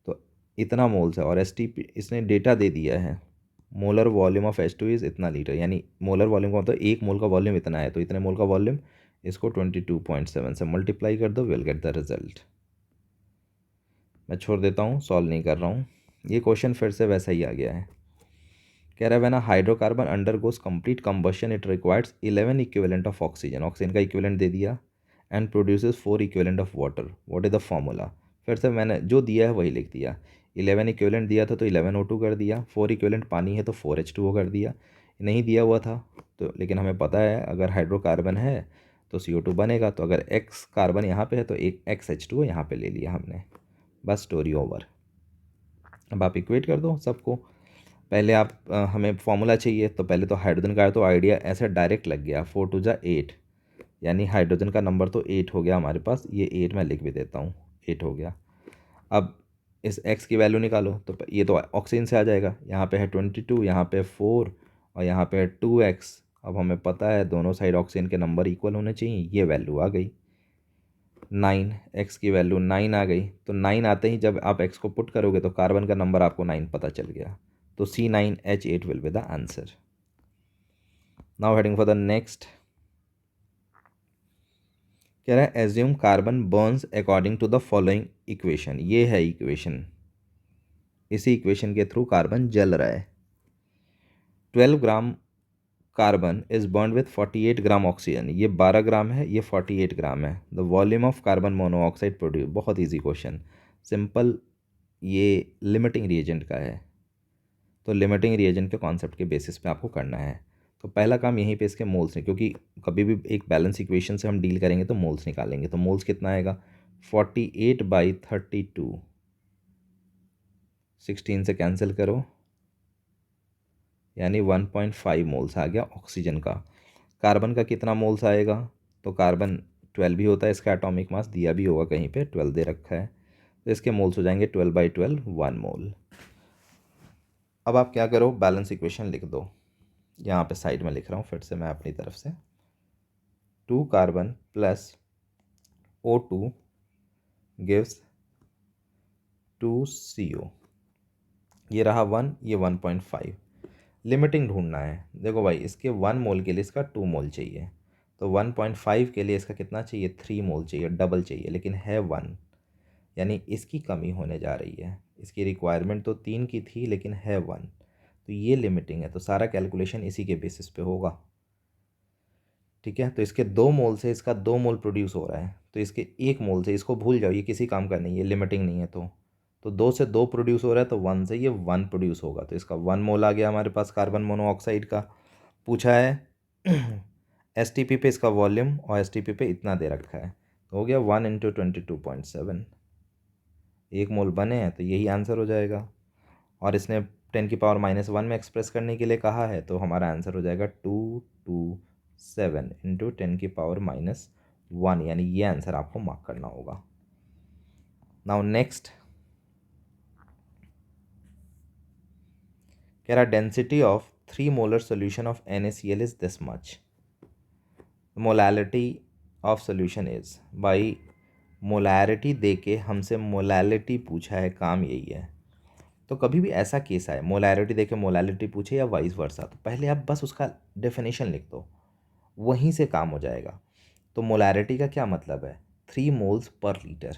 A: तो इतना मोल्स है। और STP इसने डेटा दे दिया है, molar volume of H2 is इतना लीटर, यानी मोलर वॉल्यूम का मतलब 1 मोल का वॉल्यूम इतना है, तो इतने मोल का वॉल्यूम, इसको 22.7 से मल्टीप्लाई कर दो, विल गेट द रिजल्ट। मैं छोड़ देता हूँ, सॉल्व नहीं कर रहा हूँ। ये क्वेश्चन फिर से वैसा ही आ गया है। कह रहा है when a hydrocarbon undergoes complete combustion it requires 11 equivalent of oxygen, oxygen का इक्विवेलेंट दे दिया, and produces 4 equivalent of water, what is the formula? फिर से मैंने जो दिया है वही लिख दिया। 11 इक्विवेलेंट दिया था तो 11O2 कर दिया, 4 इक्विवेलेंट पानी है तो 4H2O कर दिया। नहीं दिया हुआ था तो, लेकिन हमें पता है अगर हाइड्रोकार्बन है तो CO2 बनेगा, तो अगर X कार्बन यहाँ पे है तो एक XH2O यहाँ पे ले लिया हमने, बस स्टोरी ओवर। अब आप इक्वेट कर दो सबको। पहले आप हमें फॉर्मूला चाहिए, तो पहले तो हाइड्रोजन का तो आइडिया ऐसे डायरेक्ट लग गया, 4 × 2 = 8, यानी हाइड्रोजन का नंबर तो 8 हो गया हमारे पास। ये 8 मैं लिख भी देता हूँ, 8 हो गया। अब इस x की वैल्यू निकालो, तो ये तो ऑक्सीजन से आ जाएगा। यहाँ पे है 22, यहाँ पे 4 और यहाँ पे है 2x। अब हमें पता है दोनों साइड ऑक्सीजन के नंबर इक्वल होने चाहिए, ये वैल्यू आ गई। 9, x की वैल्यू 9 आ गई, तो 9 आते ही जब आप x को पुट करोगे तो कार्बन का नंबर आपको 9 पता चल गया, तो C9H8 will be the answer. Now heading for the next, कह रहा है assume carbon burns according to the following equation. ये है इक्वेशन, इसी इक्वेशन के थ्रू कार्बन जल रहा है। 12 gram carbon is burn with 48 gram oxygen. ये 12 ग्राम है, ये 48 ग्राम है। The volume of carbon monoxide produce, बहुत इजी क्वेश्चन, सिंपल, ये लिमिटिंग रिएजेंट का है, तो लिमिटिंग रिएजेंट के कॉन्सेप्ट के बेसिस पे आपको करना है। तो पहला काम यहीं पे इसके मोल्स है, क्योंकि कभी भी एक बैलेंस इक्वेशन से हम डील करेंगे तो मोल्स निकालेंगे। तो मोल्स कितना आएगा, 48/32, 16 से कैंसिल करो, यानी 1.5 मोल्स आ गया ऑक्सीजन का। कार्बन का कितना मोल्स आएगा, तो कार्बन 12 भी होता है, इसका एटॉमिक मास दिया भी होगा कहीं पे, 12 दे रखा है, तो इसके मोल्स हो जाएंगे 12/12, 1 मोल। अब आप क्या करो, बैलेंस इक्वेशन लिख दो, यहाँ पे साइड में लिख रहा हूँ फिर से मैं अपनी तरफ से, 2 carbon plus O2 gives 2 CO, ये रहा 1, ये 1.5। लिमिटिंग ढूंढना है। देखो भाई, इसके 1 मोल के लिए इसका 2 मोल चाहिए, तो 1.5 के लिए इसका कितना चाहिए, 3 मोल चाहिए, डबल चाहिए, लेकिन है 1, यानी इसकी कमी होने जा रही है। इसकी रिक्वायरमेंट तो 3 की थी लेकिन है 1, तो ये लिमिटिंग है, तो सारा कैलकुलेशन इसी के बेसिस पे होगा। ठीक है, तो इसके 2 मोल से इसका 2 मोल प्रोड्यूस हो रहा है, तो इसके 1 मोल से इसको भूल जाओ, ये किसी काम का नहीं है, लिमिटिंग नहीं है। तो 2 से 2 प्रोड्यूस हो रहा है, तो 1 से ये 1 प्रोड्यूस होगा, तो इसका 1 मोल आ गया हमारे पास कार्बन मोनोऑक्साइड का। पूछा है STP पे इसका वॉल्यूम, और STP पे इतना दे रखा है, तो हो गया 1 × 22.7, 1 मोल बने हैं, तो यही आंसर हो जाएगा। और इसने 10⁻⁻1 में एक्सप्रेस करने के लिए कहा है, तो हमारा आंसर हो जाएगा 227 × 10⁻⁻1, यानी ये आंसर आपको मार्क करना होगा। नाउ नेक्स्ट, कह रहा density of 3 molar solution of NaCl is this much. Molality of solution is, भाई मोलैरिटी दे के हमसे मोलैलिटी पूछा है, काम यही है। तो कभी भी ऐसा केस आए मोलैरिटी दे के मोलैलिटी पूछे या वाइस वर्सा, तो पहले आप बस उसका डेफिनेशन लिख दो, वहीं से काम हो जाएगा। तो मोलैरिटी का क्या मतलब है, 3 मोल्स पर लीटर,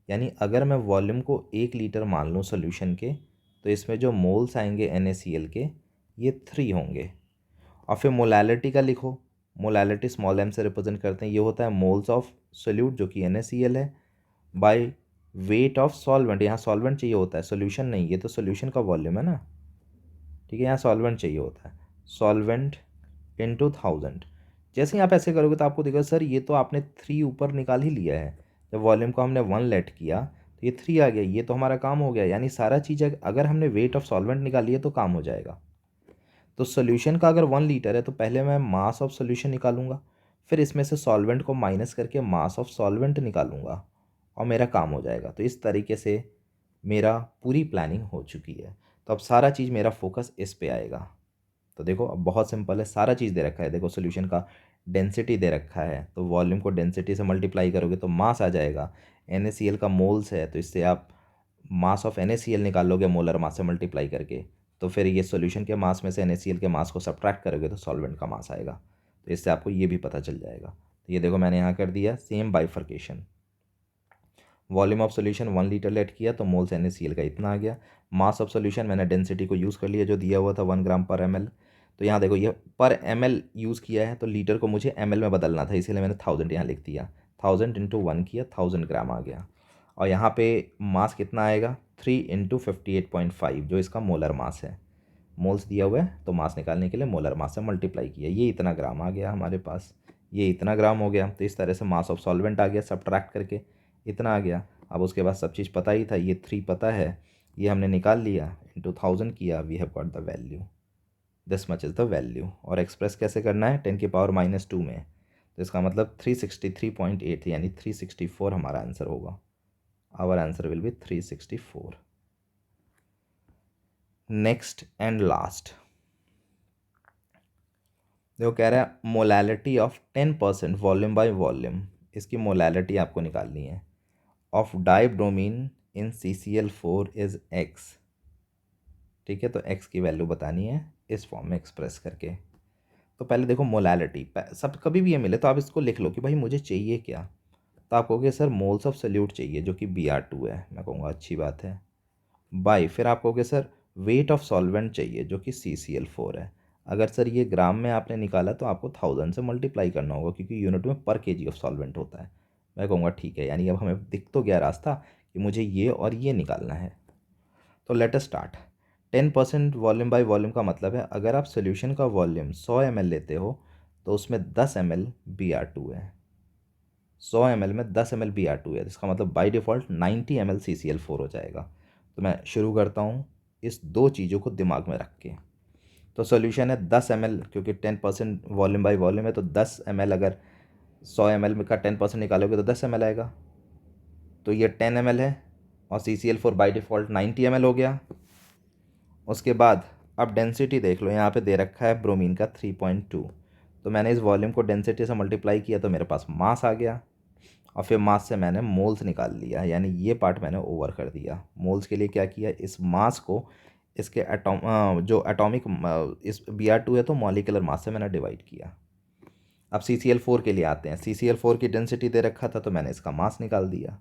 A: यानी अगर मैं वॉल्यूम को 1 लीटर मान लूँ सोल्यूशन के, तो इसमें जो मोल्स आएंगे NaCl के, ये 3 होंगे। और फिर मोलैलिटी का लिखो, मोलैलिटी स्मॉल m से रिप्रेजेंट करते हैं, ये होता है मोल्स ऑफ सोल्यूट जो कि NaCl है, बाय वेट ऑफ सॉल्वेंट, यहाँ सॉल्वेंट चाहिए होता है, सोल्यूशन नहीं, ये तो सोल्यूशन का वॉल्यूम है ना, ठीक है, यहाँ सॉल्वेंट चाहिए होता है, सॉल्वेंट इंटू 1000। जैसे ही आप ऐसे करोगे तो आपको देखो सर ये तो आपने 3 ऊपर निकाल ही लिया है, जब वॉल्यूम को हमने 1 लेट किया तो ये 3 आ गया, ये तो हमारा काम हो गया, यानी सारा चीज़ अगर हमने वेट ऑफ सॉल्वेंट निकाली है तो काम हो जाएगा। तो सोल्यूशन का अगर 1 लीटर है तो पहले मैं मास ऑफ सोल्यूशन निकालूंगा, फिर इसमें से सॉल्वेंट को माइनस करके मास ऑफ सॉल्वेंट निकालूंगा, और मेरा काम हो जाएगा। तो इस तरीके से मेरा पूरी प्लानिंग हो चुकी है। तो अब सारा चीज़ मेरा फोकस इस पे आएगा। तो देखो अब बहुत सिंपल है, सारा चीज़ दे रखा है, देखो सोल्यूशन का डेंसिटी दे रखा है, तो वॉल्यूम को डेंसिटी से मल्टीप्लाई करोगे तो मास आ जाएगा। NaCl का मोल्स है, तो इससे आप मास ऑफ NaCl निकाल लोगे मोलर मास से मल्टीप्लाई करके, तो फिर ये सोल्यूशन के मास में से NaCl के मास को सब्ट्रैक्ट करोगे तो सॉल्वेंट का मास आएगा। तो इससे आपको ये भी पता चल जाएगा। तो ये देखो मैंने यहाँ कर दिया same bifurcation, volume of solution 1 litre let किया तो मोल्स NaCl का इतना आ गया। मास ऑफ सोल्यूशन मैंने डेंसिटी को यूज़ कर लिया जो दिया हुआ था 1 ग्राम पर ml, तो यहाँ देखो ये पर ml यूज़ किया है, तो लीटर को मुझे ml में बदलना था, इसीलिए मैंने 1000 यहाँ लिख दिया, 1000 × 1 किया, 1000 ग्राम आ गया। और यहाँ पे मास कितना आएगा, 3 × 58.5 जो इसका मोलर मास है, मोल्स दिया हुआ है तो मास निकालने के लिए मोलर मास से मल्टीप्लाई किया, ये इतना ग्राम आ गया हमारे पास, ये इतना ग्राम हो गया। तो इस तरह से मास ऑफ सॉल्वेंट आ गया, सब्ट्रैक्ट करके इतना आ गया। अब उसके बाद सब चीज़ पता ही था, ये 3 पता है, ये हमने निकाल लिया, इंटू 1000 किया, we have got the value, this much is the value. और एक्सप्रेस कैसे करना है, 10⁻⁻2 में, तो इसका मतलब 363.8, यानी 364 हमारा आंसर होगा। Our answer will be 364। Next and last, देखो कह रहा है molality of 10% volume by volume इसकी मोलैलिटी आपको निकालनी है। Of dibromine in CCl4 is x। ठीक है, तो x की वैल्यू बतानी है इस फॉर्म में एक्सप्रेस करके। तो पहले देखो मोलैलिटी, सब कभी भी ये मिले तो आप इसको लिख लो कि भाई मुझे चाहिए क्या। तो आप कहोगे सर मोल्स ऑफ सोल्यूट चाहिए जो कि Br2 है, मैं कहूँगा अच्छी बात है। बाई फिर आप कहोगे सर वेट ऑफ सॉल्वेंट चाहिए जो कि CCl4 है। अगर सर ये ग्राम में आपने निकाला तो आपको 1000 से मल्टीप्लाई करना होगा क्योंकि यूनिट में पर केजी ऑफ सॉल्वेंट होता है। मैं कहूँगा ठीक है, यानी अब हमें दिख तो गया रास्ता कि मुझे ये और ये निकालना है। तो let us start. 10% volume by volume का मतलब है अगर आप सोल्यूशन का वॉल्यूम 100 ml लेते हो तो उसमें 10 ml Br2 है। 100 ml में 10 ml Br2 है, इसका मतलब बाय डिफ़ॉल्ट 90 ml CCl4 हो जाएगा। तो मैं शुरू करता हूँ इस दो चीज़ों को दिमाग में रख के। तो सॉल्यूशन है 10 ml, क्योंकि 10% वॉल्यूम बाय वॉल्यूम है तो 10 ml, अगर 100 ml में का 10% निकालोगे तो 10 ml आएगा। तो ये 10 ml है और CCl4 बाई डिफ़ॉल्ट 90 ml हो गया। उसके बाद अब डेंसिटी देख लो, यहाँ पे दे रखा है ब्रोमीन का 3.2। तो मैंने इस वॉल्यूम को डेंसिटी से मल्टीप्लाई किया तो मेरे पास मास आ गया और फिर मास से मैंने मोल्स निकाल लिया, यानी ये पार्ट मैंने ओवर कर दिया। मोल्स के लिए क्या किया, इस मास को इसके जो एटॉमिक इस Br2 है तो मॉलिकुलर मास से मैंने डिवाइड किया। अब CCl4 के लिए आते हैं। CCl4 की डेंसिटी दे रखा था तो मैंने इसका मास निकाल दिया।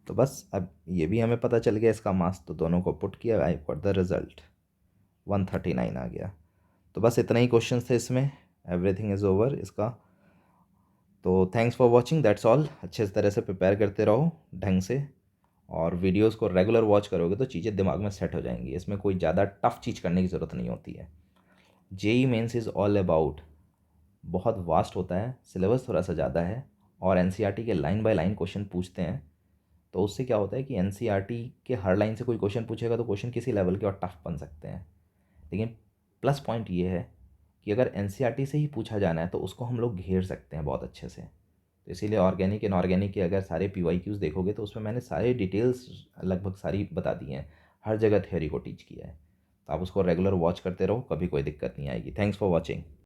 A: तो बस अब ये भी हमें पता चल गया इसका मास, तो दोनों को पुट किया, आई गॉट द रिजल्ट 139 आ गया। तो बस इतना ही क्वेश्चन थे इसमें, एवरीथिंग इज़ ओवर इसका। तो thanks for watching, that's all. अच्छे तरह से प्रिपेयर करते रहो ढंग से, और वीडियोस को रेगुलर वॉच करोगे तो चीज़ें दिमाग में सेट हो जाएंगी। इसमें कोई ज़्यादा टफ चीज़ करने की ज़रूरत नहीं होती है। JEE Mains is all about, बहुत वास्ट होता है, सिलेबस थोड़ा सा ज़्यादा है और एनसीईआरटी के लाइन बाय लाइन क्वेश्चन पूछते हैं। तो उससे क्या होता है कि एनसीईआरटी के हर लाइन से कोई क्वेश्चन पूछेगा तो क्वेश्चन किसी लेवल के और टफ बन सकते हैं। लेकिन प्लस पॉइंट ये है कि अगर एनसीईआरटी से ही पूछा जाना है तो उसको हम लोग घेर सकते हैं बहुत अच्छे से। तो इसीलिए ऑर्गेनिक इनऑर्गेनिक के अगर सारे PYQs देखोगे तो उसमें मैंने सारे डिटेल्स लगभग सारी बता दी हैं, हर जगह थ्योरी को टीच किया है। तो आप उसको रेगुलर वॉच करते रहो, कभी कोई दिक्कत नहीं आएगी। Thanks for watching.